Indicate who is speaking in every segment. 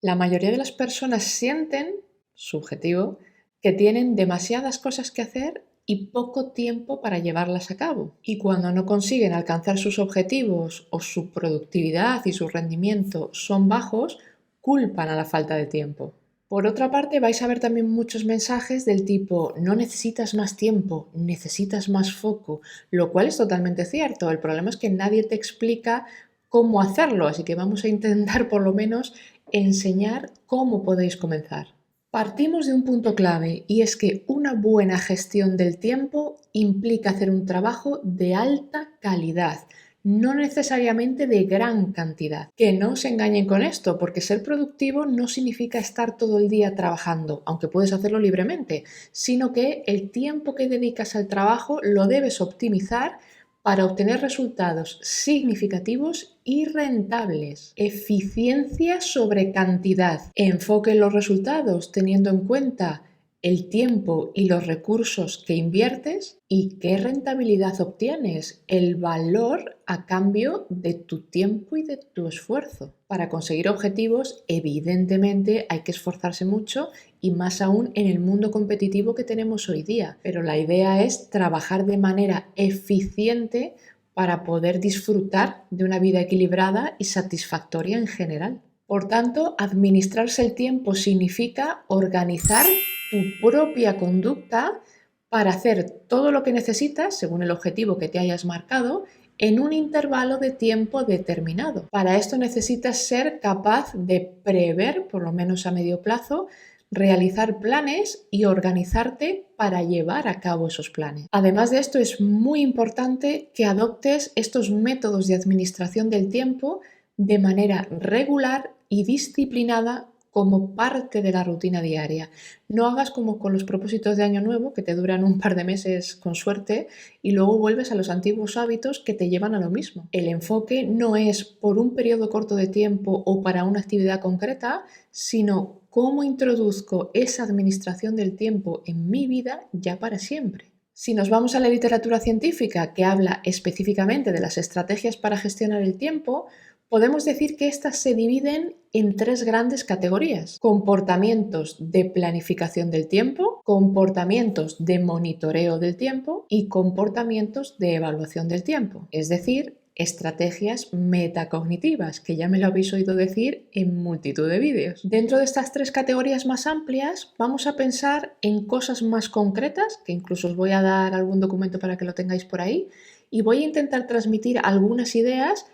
Speaker 1: La mayoría de las personas sienten, subjetivo, que tienen demasiadas cosas que hacer y poco tiempo para llevarlas a cabo. Y cuando no consiguen alcanzar sus objetivos o su productividad y su rendimiento son bajos, culpan a la falta de tiempo. Por otra parte, vais a ver también muchos mensajes del tipo no necesitas más tiempo, necesitas más foco, lo cual es totalmente cierto. El problema es que nadie te explica cómo hacerlo, así que vamos a intentar por lo menos enseñar cómo podéis comenzar. Partimos de un punto clave y es que una buena gestión del tiempo implica hacer un trabajo de alta calidad, no necesariamente de gran cantidad. Que no se engañen con esto, porque ser productivo no significa estar todo el día trabajando, aunque puedes hacerlo libremente, sino que el tiempo que dedicas al trabajo lo debes optimizar para obtener resultados significativos y rentables. Eficiencia sobre cantidad. Enfoque en los resultados teniendo en cuenta el tiempo y los recursos que inviertes y qué rentabilidad obtienes, el valor a cambio de tu tiempo y de tu esfuerzo. Para conseguir objetivos, evidentemente hay que esforzarse mucho y más aún en el mundo competitivo que tenemos hoy día. Pero la idea es trabajar de manera eficiente para poder disfrutar de una vida equilibrada y satisfactoria en general. Por tanto, administrarse el tiempo significa organizar tu propia conducta para hacer todo lo que necesitas, según el objetivo que te hayas marcado, en un intervalo de tiempo determinado. Para esto necesitas ser capaz de prever, por lo menos a medio plazo, realizar planes y organizarte para llevar a cabo esos planes. Además de esto, es muy importante que adoptes estos métodos de administración del tiempo de manera regular y disciplinada como parte de la rutina diaria. No hagas como con los propósitos de año nuevo, que te duran un par de meses con suerte, y luego vuelves a los antiguos hábitos que te llevan a lo mismo. El enfoque no es por un periodo corto de tiempo o para una actividad concreta, sino cómo introduzco esa administración del tiempo en mi vida ya para siempre. Si nos vamos a la literatura científica que habla específicamente de las estrategias para gestionar el tiempo, podemos decir que estas se dividen en tres grandes categorías: comportamientos de planificación del tiempo, comportamientos de monitoreo del tiempo y comportamientos de evaluación del tiempo, es decir, estrategias metacognitivas, que ya me lo habéis oído decir en multitud de vídeos. Dentro de estas tres categorías más amplias, vamos a pensar en cosas más concretas, que incluso os voy a dar algún documento para que lo tengáis por ahí, y voy a intentar transmitir algunas ideas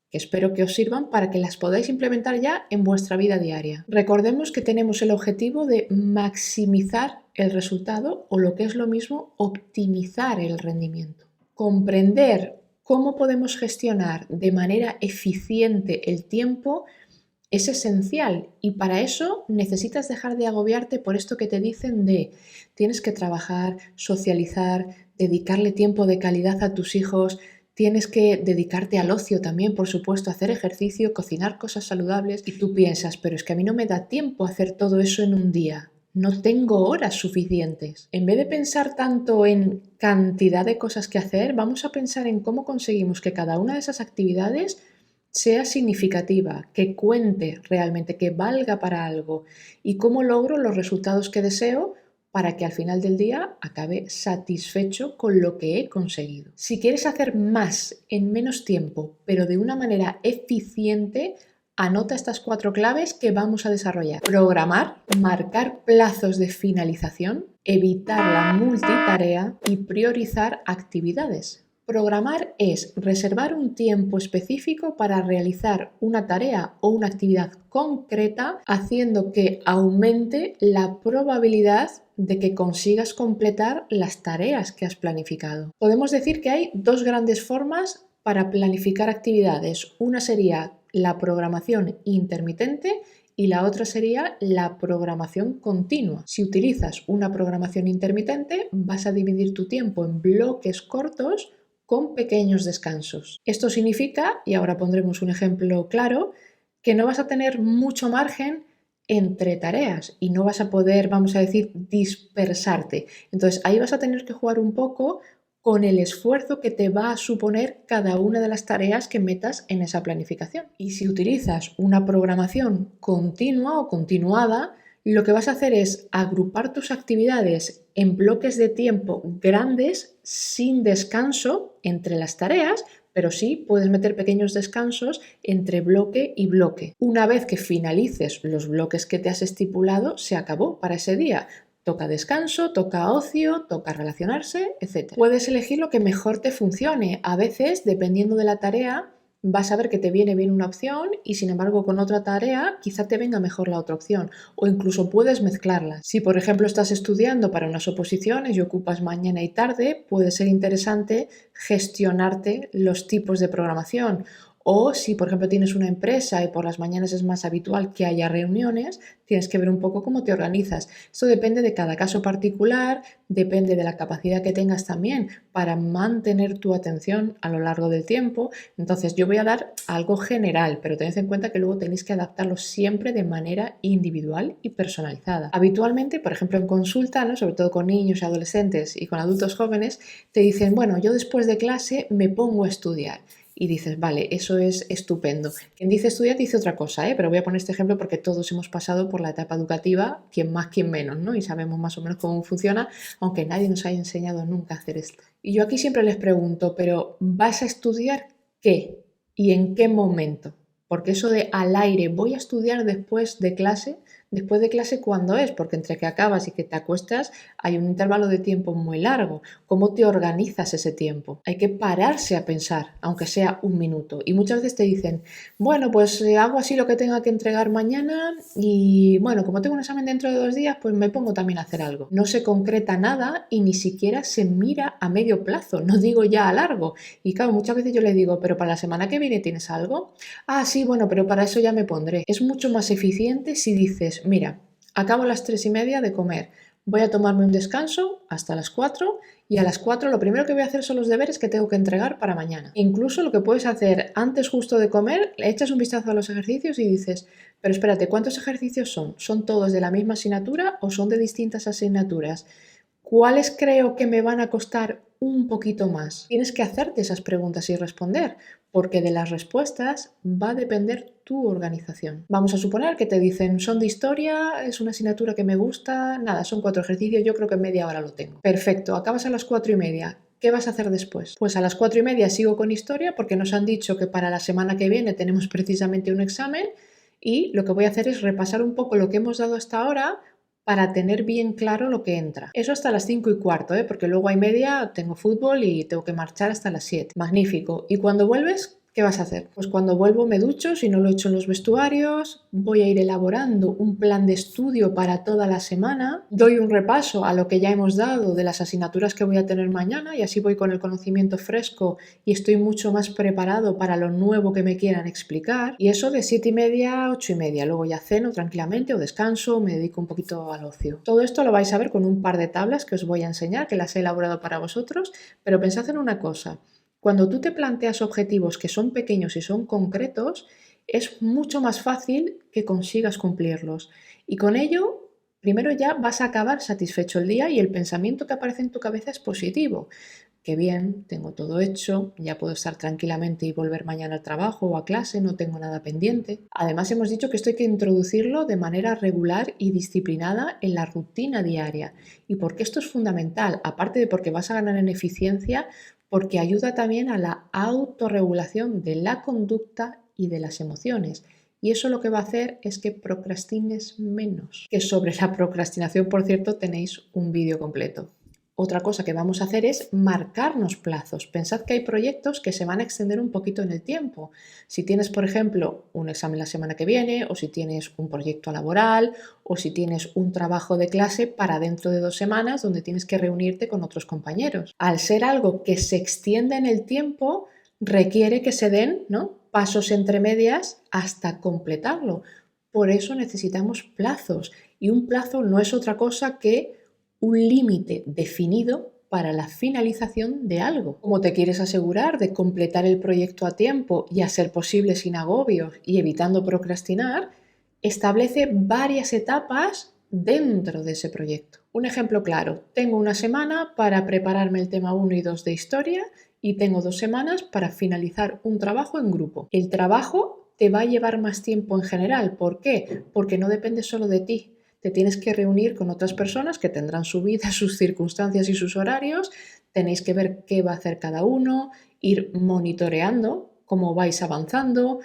Speaker 1: que espero que os sirvan para que las podáis implementar ya en vuestra vida diaria. Recordemos que tenemos el objetivo de maximizar el resultado o, lo que es lo mismo, optimizar el rendimiento. Comprender cómo podemos gestionar de manera eficiente el tiempo es esencial, y para eso necesitas dejar de agobiarte por esto que te dicen de tienes que trabajar, socializar, dedicarle tiempo de calidad a tus hijos. Tienes que dedicarte al ocio también, por supuesto, hacer ejercicio, cocinar cosas saludables, y tú piensas, pero es que a mí no me da tiempo hacer todo eso en un día. No tengo horas suficientes. En vez de pensar tanto en cantidad de cosas que hacer, vamos a pensar en cómo conseguimos que cada una de esas actividades sea significativa, que cuente realmente, que valga para algo, y cómo logro los resultados que deseo para que al final del día acabe satisfecho con lo que he conseguido. Si quieres hacer más en menos tiempo, pero de una manera eficiente, anota estas 4 claves que vamos a desarrollar. Programar, marcar plazos de finalización, evitar la multitarea y priorizar actividades. Programar es reservar un tiempo específico para realizar una tarea o una actividad concreta, haciendo que aumente la probabilidad de que consigas completar las tareas que has planificado. Podemos decir que hay 2 grandes formas para planificar actividades. Una sería la programación intermitente y la otra sería la programación continua. Si utilizas una programación intermitente, vas a dividir tu tiempo en bloques cortos con pequeños descansos. Esto significa, y ahora pondremos un ejemplo claro, que no vas a tener mucho margen entre tareas y no vas a poder, vamos a decir, dispersarte. Entonces ahí vas a tener que jugar un poco con el esfuerzo que te va a suponer cada una de las tareas que metas en esa planificación. Y si utilizas una programación continua o continuada, lo que vas a hacer es agrupar tus actividades en bloques de tiempo grandes sin descanso entre las tareas, pero sí puedes meter pequeños descansos entre bloque y bloque. Una vez que finalices los bloques que te has estipulado, se acabó para ese día. Toca descanso, toca ocio, toca relacionarse, etc. Puedes elegir lo que mejor te funcione. A veces, dependiendo de la tarea, vas a ver que te viene bien una opción y sin embargo con otra tarea quizá te venga mejor la otra opción, o incluso puedes mezclarlas. Si por ejemplo estás estudiando para unas oposiciones y ocupas mañana y tarde, puede ser interesante gestionarte los tipos de programación. O si, por ejemplo, tienes una empresa y por las mañanas es más habitual que haya reuniones, tienes que ver un poco cómo te organizas. Esto depende de cada caso particular, depende de la capacidad que tengas también para mantener tu atención a lo largo del tiempo. Entonces, yo voy a dar algo general, pero tened en cuenta que luego tenéis que adaptarlo siempre de manera individual y personalizada. Habitualmente, por ejemplo, en consulta, ¿no?, sobre todo con niños y adolescentes y con adultos jóvenes, te dicen, bueno, yo después de clase me pongo a estudiar. Y dices, vale, eso es estupendo. Quien dice estudiar dice otra cosa, pero voy a poner este ejemplo porque todos hemos pasado por la etapa educativa, quien más, quien menos, ¿no? Y sabemos más o menos cómo funciona, aunque nadie nos haya enseñado nunca a hacer esto. Y yo aquí siempre les pregunto, pero ¿vas a estudiar qué? ¿Y en qué momento? Porque eso de al aire, voy a estudiar después de clase ¿cuándo es? Porque entre que acabas y que te acuestas hay un intervalo de tiempo muy largo. ¿Cómo te organizas ese tiempo? Hay que pararse a pensar, aunque sea un minuto. Y muchas veces te dicen, bueno, pues hago así lo que tenga que entregar mañana y bueno, como tengo un examen dentro de 2 días, pues me pongo también a hacer algo. No se concreta nada y ni siquiera se mira a medio plazo, no digo ya a largo. Y claro, muchas veces yo le digo, pero para la semana que viene ¿tienes algo? Ah, sí, bueno, pero para eso ya me pondré. Es mucho más eficiente si dices, mira, acabo a las 3:30 de comer, voy a tomarme un descanso hasta las 4 y a las 4 lo primero que voy a hacer son los deberes que tengo que entregar para mañana. Incluso lo que puedes hacer antes justo de comer, le echas un vistazo a los ejercicios y dices, pero espérate, ¿cuántos ejercicios son? ¿Son todos de la misma asignatura o son de distintas asignaturas? ¿Cuáles creo que me van a costar un poquito más? Tienes que hacerte esas preguntas y responder, porque de las respuestas va a depender tu organización. Vamos a suponer que te dicen, son de historia, es una asignatura que me gusta, nada, son 4 ejercicios, yo creo que en media hora lo tengo. Perfecto, acabas a las 4:30. ¿Qué vas a hacer después? Pues a las 4:30 sigo con historia porque nos han dicho que para la semana que viene tenemos precisamente un examen y lo que voy a hacer es repasar un poco lo que hemos dado hasta ahora para tener bien claro lo que entra. Eso hasta las 5:15, porque luego a media tengo fútbol y tengo que marchar hasta las 7. Magnífico. ¿Y cuando vuelves? ¿Qué vas a hacer? Pues cuando vuelvo me ducho, si no lo he hecho en los vestuarios, voy a ir elaborando un plan de estudio para toda la semana, doy un repaso a lo que ya hemos dado de las asignaturas que voy a tener mañana y así voy con el conocimiento fresco y estoy mucho más preparado para lo nuevo que me quieran explicar. Y eso de 7:30 a 8:30. Luego ya ceno tranquilamente o descanso, me dedico un poquito al ocio. Todo esto lo vais a ver con un par de tablas que os voy a enseñar, que las he elaborado para vosotros, pero pensad en una cosa. Cuando tú te planteas objetivos que son pequeños y son concretos, es mucho más fácil que consigas cumplirlos. Y con ello, primero ya vas a acabar satisfecho el día y el pensamiento que aparece en tu cabeza es positivo. Qué bien, tengo todo hecho, ya puedo estar tranquilamente y volver mañana al trabajo o a clase, no tengo nada pendiente. Además, hemos dicho que esto hay que introducirlo de manera regular y disciplinada en la rutina diaria. ¿Y por qué esto es fundamental? Aparte de porque vas a ganar en eficiencia, porque ayuda también a la autorregulación de la conducta y de las emociones. Y eso lo que va a hacer es que procrastines menos. Que sobre la procrastinación, por cierto, tenéis un vídeo completo. Otra cosa que vamos a hacer es marcarnos plazos. Pensad que hay proyectos que se van a extender un poquito en el tiempo. Si tienes, por ejemplo, un examen la semana que viene, o si tienes un proyecto laboral, o si tienes un trabajo de clase para dentro de 2 semanas donde tienes que reunirte con otros compañeros. Al ser algo que se extiende en el tiempo, requiere que se den, ¿no?, pasos entre medias hasta completarlo. Por eso necesitamos plazos. Y un plazo no es otra cosa que un límite definido para la finalización de algo. Como te quieres asegurar de completar el proyecto a tiempo y a ser posible sin agobios y evitando procrastinar, establece varias etapas dentro de ese proyecto. Un ejemplo claro, tengo una semana para prepararme el tema 1 y 2 de historia y tengo 2 semanas para finalizar un trabajo en grupo. El trabajo te va a llevar más tiempo en general. ¿Por qué? Porque no depende solo de ti. Te tienes que reunir con otras personas que tendrán su vida, sus circunstancias y sus horarios. Tenéis que ver qué va a hacer cada uno, ir monitoreando cómo vais avanzando,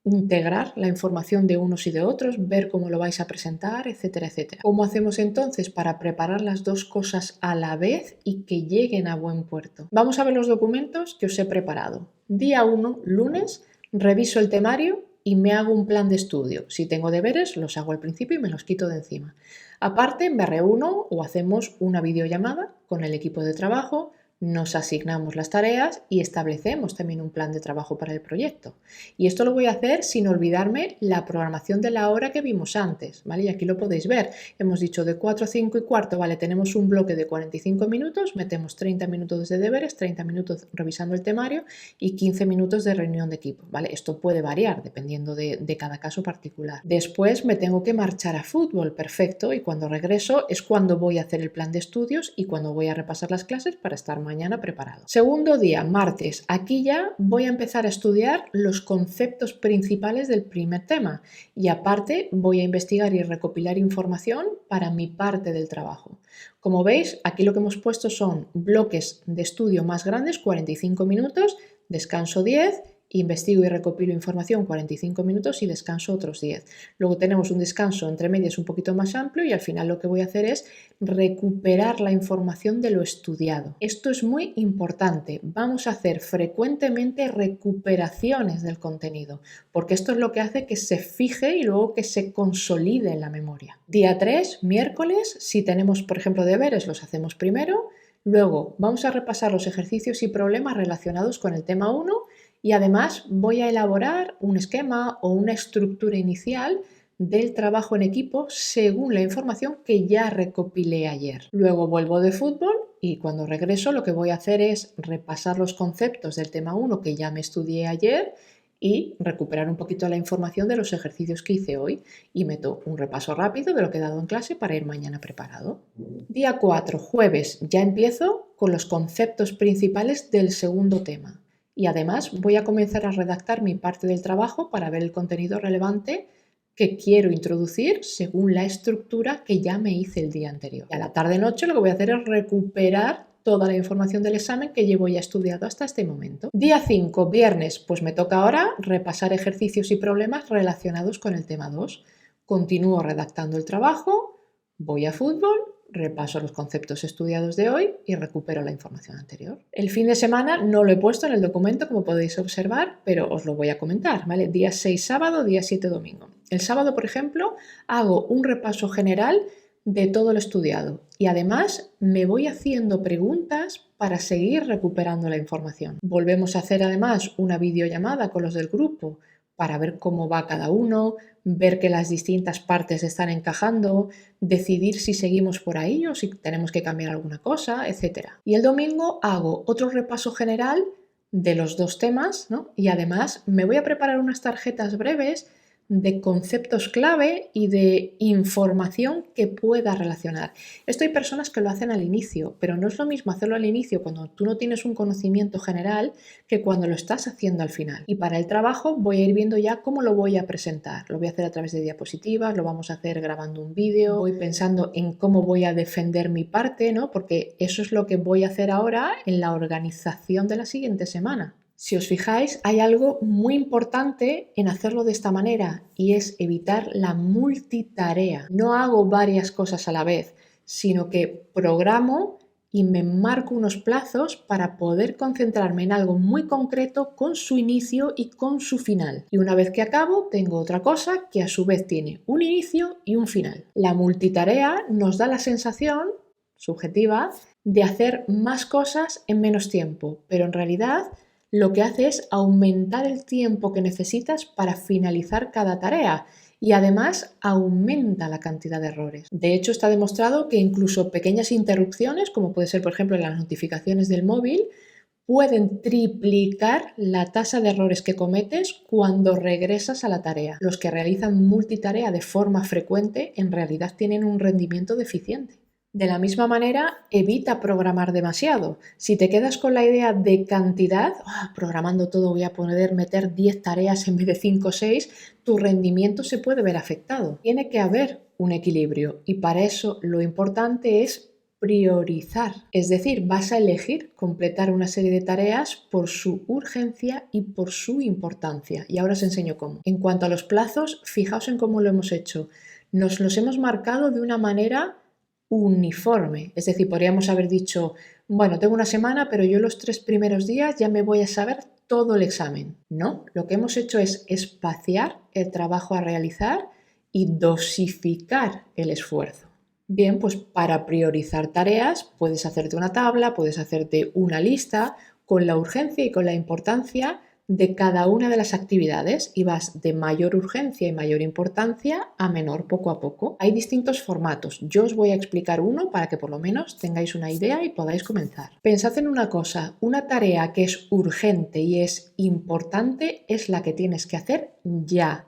Speaker 1: integrar la información de unos y de otros, ver cómo lo vais a presentar, etcétera, etcétera. ¿Cómo hacemos entonces para preparar las dos cosas a la vez y que lleguen a buen puerto? Vamos a ver los documentos que os he preparado. Día 1, lunes, reviso el temario y me hago un plan de estudio. Si tengo deberes, los hago al principio y me los quito de encima. Aparte, me reúno o hacemos una videollamada con el equipo de trabajo, nos asignamos las tareas y establecemos también un plan de trabajo para el proyecto. Y esto lo voy a hacer sin olvidarme la programación de la hora que vimos antes, ¿vale? Y aquí lo podéis ver. Hemos dicho de 4 a 5 y cuarto, ¿vale? Tenemos un bloque de 45 minutos, metemos 30 minutos de deberes, 30 minutos revisando el temario y 15 minutos de reunión de equipo, ¿vale? Esto puede variar dependiendo de cada caso particular. Después me tengo que marchar a fútbol, perfecto, y cuando regreso es cuando voy a hacer el plan de estudios y cuando voy a repasar las clases para estar mañana preparado. Segundo día, martes. Aquí ya voy a empezar a estudiar los conceptos principales del primer tema y aparte voy a investigar y recopilar información para mi parte del trabajo. Como veis, aquí lo que hemos puesto son bloques de estudio más grandes, 45 minutos, descanso 10, investigo y recopilo información 45 minutos y descanso otros 10. Luego tenemos un descanso entre medias un poquito más amplio y al final lo que voy a hacer es recuperar la información de lo estudiado. Esto es muy importante. Vamos a hacer frecuentemente recuperaciones del contenido, porque esto es lo que hace que se fije y luego que se consolide en la memoria. Día 3, miércoles, si tenemos, por ejemplo, deberes, los hacemos primero. Luego vamos a repasar los ejercicios y problemas relacionados con el tema 1 y además voy a elaborar un esquema o una estructura inicial del trabajo en equipo según la información que ya recopilé ayer. Luego vuelvo de fútbol y cuando regreso lo que voy a hacer es repasar los conceptos del tema 1 que ya me estudié ayer y recuperar un poquito la información de los ejercicios que hice hoy y meto un repaso rápido de lo que he dado en clase para ir mañana preparado. Día 4, jueves, ya empiezo con los conceptos principales del segundo tema y además voy a comenzar a redactar mi parte del trabajo para ver el contenido relevante que quiero introducir según la estructura que ya me hice el día anterior. Y a la tarde-noche lo que voy a hacer es recuperar toda la información del examen que llevo ya estudiado hasta este momento. Día 5, viernes, pues me toca ahora repasar ejercicios y problemas relacionados con el tema 2. Continúo redactando el trabajo, voy a fútbol, repaso los conceptos estudiados de hoy y recupero la información anterior. El fin de semana no lo he puesto en el documento, como podéis observar, pero os lo voy a comentar, ¿vale? Día 6 sábado, día 7 domingo. El sábado, por ejemplo, hago un repaso general de todo lo estudiado y además me voy haciendo preguntas para seguir recuperando la información. Volvemos a hacer además una videollamada con los del grupo para ver cómo va cada uno, ver que las distintas partes están encajando, decidir si seguimos por ahí o si tenemos que cambiar alguna cosa, etc. Y el domingo hago otro repaso general de los dos temas, ¿no? Y además me voy a preparar unas tarjetas breves de conceptos clave y de información que pueda relacionar. Esto hay personas que lo hacen al inicio, pero no es lo mismo hacerlo al inicio cuando tú no tienes un conocimiento general que cuando lo estás haciendo al final. Y para el trabajo voy a ir viendo ya cómo lo voy a presentar. Lo voy a hacer a través de diapositivas, lo vamos a hacer grabando un vídeo, voy pensando en cómo voy a defender mi parte, ¿no? Porque eso es lo que voy a hacer ahora en la organización de la siguiente semana. Si os fijáis, hay algo muy importante en hacerlo de esta manera y es evitar la multitarea. No hago varias cosas a la vez, sino que programo y me marco unos plazos para poder concentrarme en algo muy concreto con su inicio y con su final. Y una vez que acabo, tengo otra cosa que a su vez tiene un inicio y un final. La multitarea nos da la sensación subjetiva de hacer más cosas en menos tiempo, pero en realidad lo que hace es aumentar el tiempo que necesitas para finalizar cada tarea y además aumenta la cantidad de errores. De hecho, está demostrado que incluso pequeñas interrupciones, como puede ser por ejemplo en las notificaciones del móvil, pueden triplicar la tasa de errores que cometes cuando regresas a la tarea. Los que realizan multitarea de forma frecuente en realidad tienen un rendimiento deficiente. De la misma manera, evita programar demasiado. Si te quedas con la idea de cantidad, programando todo voy a poder meter 10 tareas en vez de 5 o 6, tu rendimiento se puede ver afectado. Tiene que haber un equilibrio y para eso lo importante es priorizar. Es decir, vas a elegir completar una serie de tareas por su urgencia y por su importancia. Y ahora os enseño cómo. En cuanto a los plazos, fijaos en cómo lo hemos hecho. Nos los hemos marcado de una manera uniforme, es decir, podríamos haber dicho, bueno, tengo una semana, pero yo los 3 primeros días ya me voy a saber todo el examen. No, lo que hemos hecho es espaciar el trabajo a realizar y dosificar el esfuerzo. Bien, pues para priorizar tareas puedes hacerte una tabla, puedes hacerte una lista con la urgencia y con la importancia de cada una de las actividades y vas de mayor urgencia y mayor importancia a menor poco a poco. Hay distintos formatos. Yo os voy a explicar uno para que por lo menos tengáis una idea y podáis comenzar. Pensad en una cosa, una tarea que es urgente y es importante es la que tienes que hacer ya.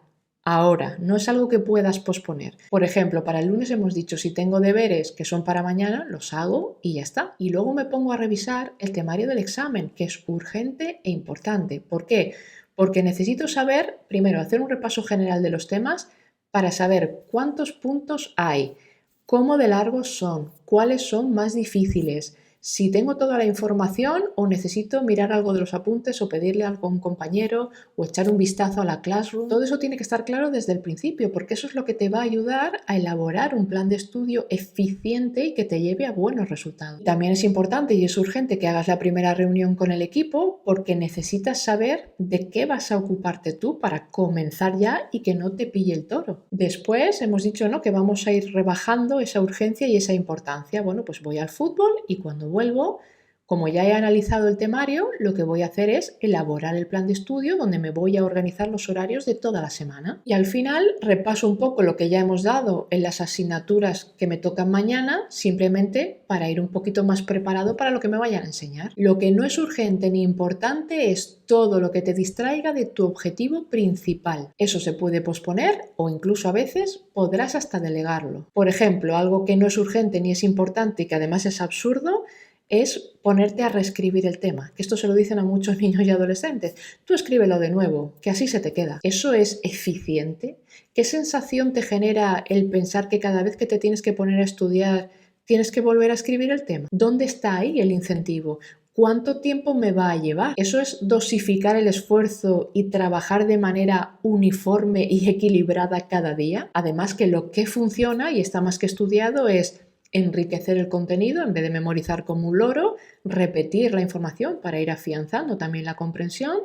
Speaker 1: Ahora, no es algo que puedas posponer. Por ejemplo, para el lunes hemos dicho, si tengo deberes que son para mañana, los hago y ya está. Y luego me pongo a revisar el temario del examen, que es urgente e importante. ¿Por qué? Porque necesito saber, primero, hacer un repaso general de los temas para saber cuántos puntos hay, cómo de largos son, cuáles son más difíciles, si tengo toda la información o necesito mirar algo de los apuntes o pedirle algo a un compañero o echar un vistazo a la Classroom. Todo eso tiene que estar claro desde el principio porque eso es lo que te va a ayudar a elaborar un plan de estudio eficiente y que te lleve a buenos resultados. También es importante y es urgente que hagas la primera reunión con el equipo porque necesitas saber de qué vas a ocuparte tú para comenzar ya y que no te pille el toro. Después hemos dicho, ¿no?, que vamos a ir rebajando esa urgencia y esa importancia. Bueno, pues voy al fútbol y cuando vuelvo, como ya he analizado el temario, lo que voy a hacer es elaborar el plan de estudio donde me voy a organizar los horarios de toda la semana. Y al final repaso un poco lo que ya hemos dado en las asignaturas que me tocan mañana, simplemente para ir un poquito más preparado para lo que me vayan a enseñar. Lo que no es urgente ni importante es todo lo que te distraiga de tu objetivo principal. Eso se puede posponer o incluso a veces podrás hasta delegarlo. Por ejemplo, algo que no es urgente ni es importante y que además es absurdo es ponerte a reescribir el tema, que esto se lo dicen a muchos niños y adolescentes. Tú escríbelo de nuevo, que así se te queda. ¿Eso es eficiente? ¿Qué sensación te genera el pensar que cada vez que te tienes que poner a estudiar tienes que volver a escribir el tema? ¿Dónde está ahí el incentivo? ¿Cuánto tiempo me va a llevar? Eso es dosificar el esfuerzo y trabajar de manera uniforme y equilibrada cada día. Además que lo que funciona y está más que estudiado es enriquecer el contenido en vez de memorizar como un loro, repetir la información para ir afianzando también la comprensión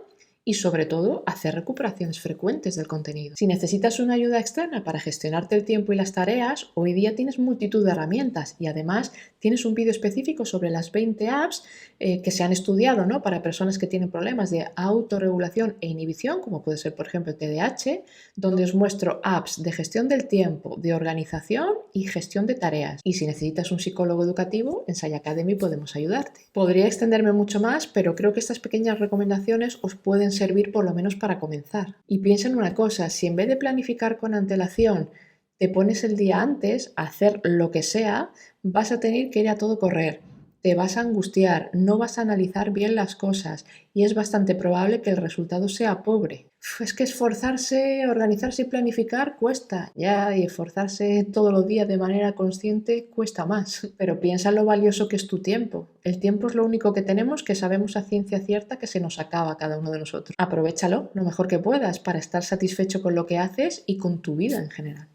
Speaker 1: y sobre todo hacer recuperaciones frecuentes del contenido. Si necesitas una ayuda externa para gestionarte el tiempo y las tareas, hoy día tienes multitud de herramientas y además tienes un vídeo específico sobre las 20 apps que se han estudiado, ¿no?, para personas que tienen problemas de autorregulación e inhibición, como puede ser por ejemplo el TDAH, donde os muestro apps de gestión del tiempo, de organización y gestión de tareas. Y si necesitas un psicólogo educativo, en Sai Academy podemos ayudarte. Podría extenderme mucho más, pero creo que estas pequeñas recomendaciones os pueden servir por lo menos para comenzar. Y piensa en una cosa, si en vez de planificar con antelación te pones el día antes a hacer lo que sea, vas a tener que ir a todo correr. Te vas a angustiar, no vas a analizar bien las cosas y es bastante probable que el resultado sea pobre. Es que esforzarse, organizarse y planificar cuesta, ya, y esforzarse todos los días de manera consciente cuesta más. Pero piensa en lo valioso que es tu tiempo. El tiempo es lo único que tenemos que sabemos a ciencia cierta que se nos acaba a cada uno de nosotros. Aprovéchalo lo mejor que puedas para estar satisfecho con lo que haces y con tu vida en general.